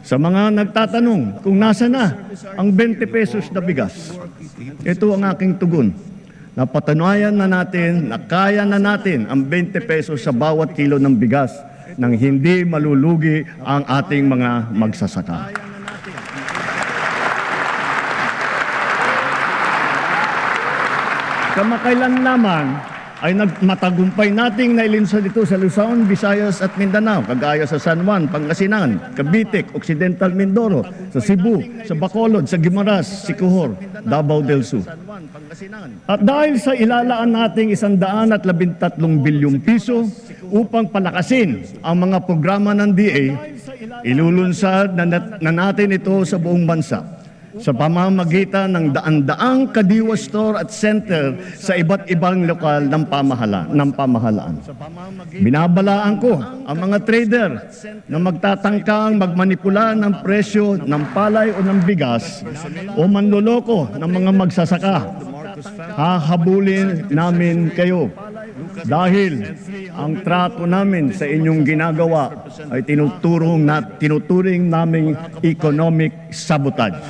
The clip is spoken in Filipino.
Sa mga nagtatanong kung nasa na ang 20 pesos na bigas, ito ang aking tugon. Napatunayan na natin na kaya na natin ang 20 pesos sa bawat kilo ng bigas nang hindi malulugi ang ating mga magsasaka. Kamakailan naman ay matagumpay nating nailunsad ito sa Luzon, Visayas at Mindanao, kagaya sa San Juan, Pangasinan, Cavite, Occidental Mindoro, sa Cebu, sa Bacolod, sa Guimaras, Siquijor, Davao del Sur. At dahil sa ilalaan nating 113 bilyong piso upang palakasin ang mga programa ng DA, ilulunsad na natin ito sa buong bansa sa pamamagitan ng daan-daang kadiwa store at center sa iba't ibang lokal ng pamahalaan. Binabalaan ko ang mga trader na magtatangkang magmanipula ng presyo ng palay o ng bigas o manloloko ng mga magsasaka. Hahabulin namin kayo dahil ang trato namin sa inyong ginagawa ay tinuturing naming economic sabotage.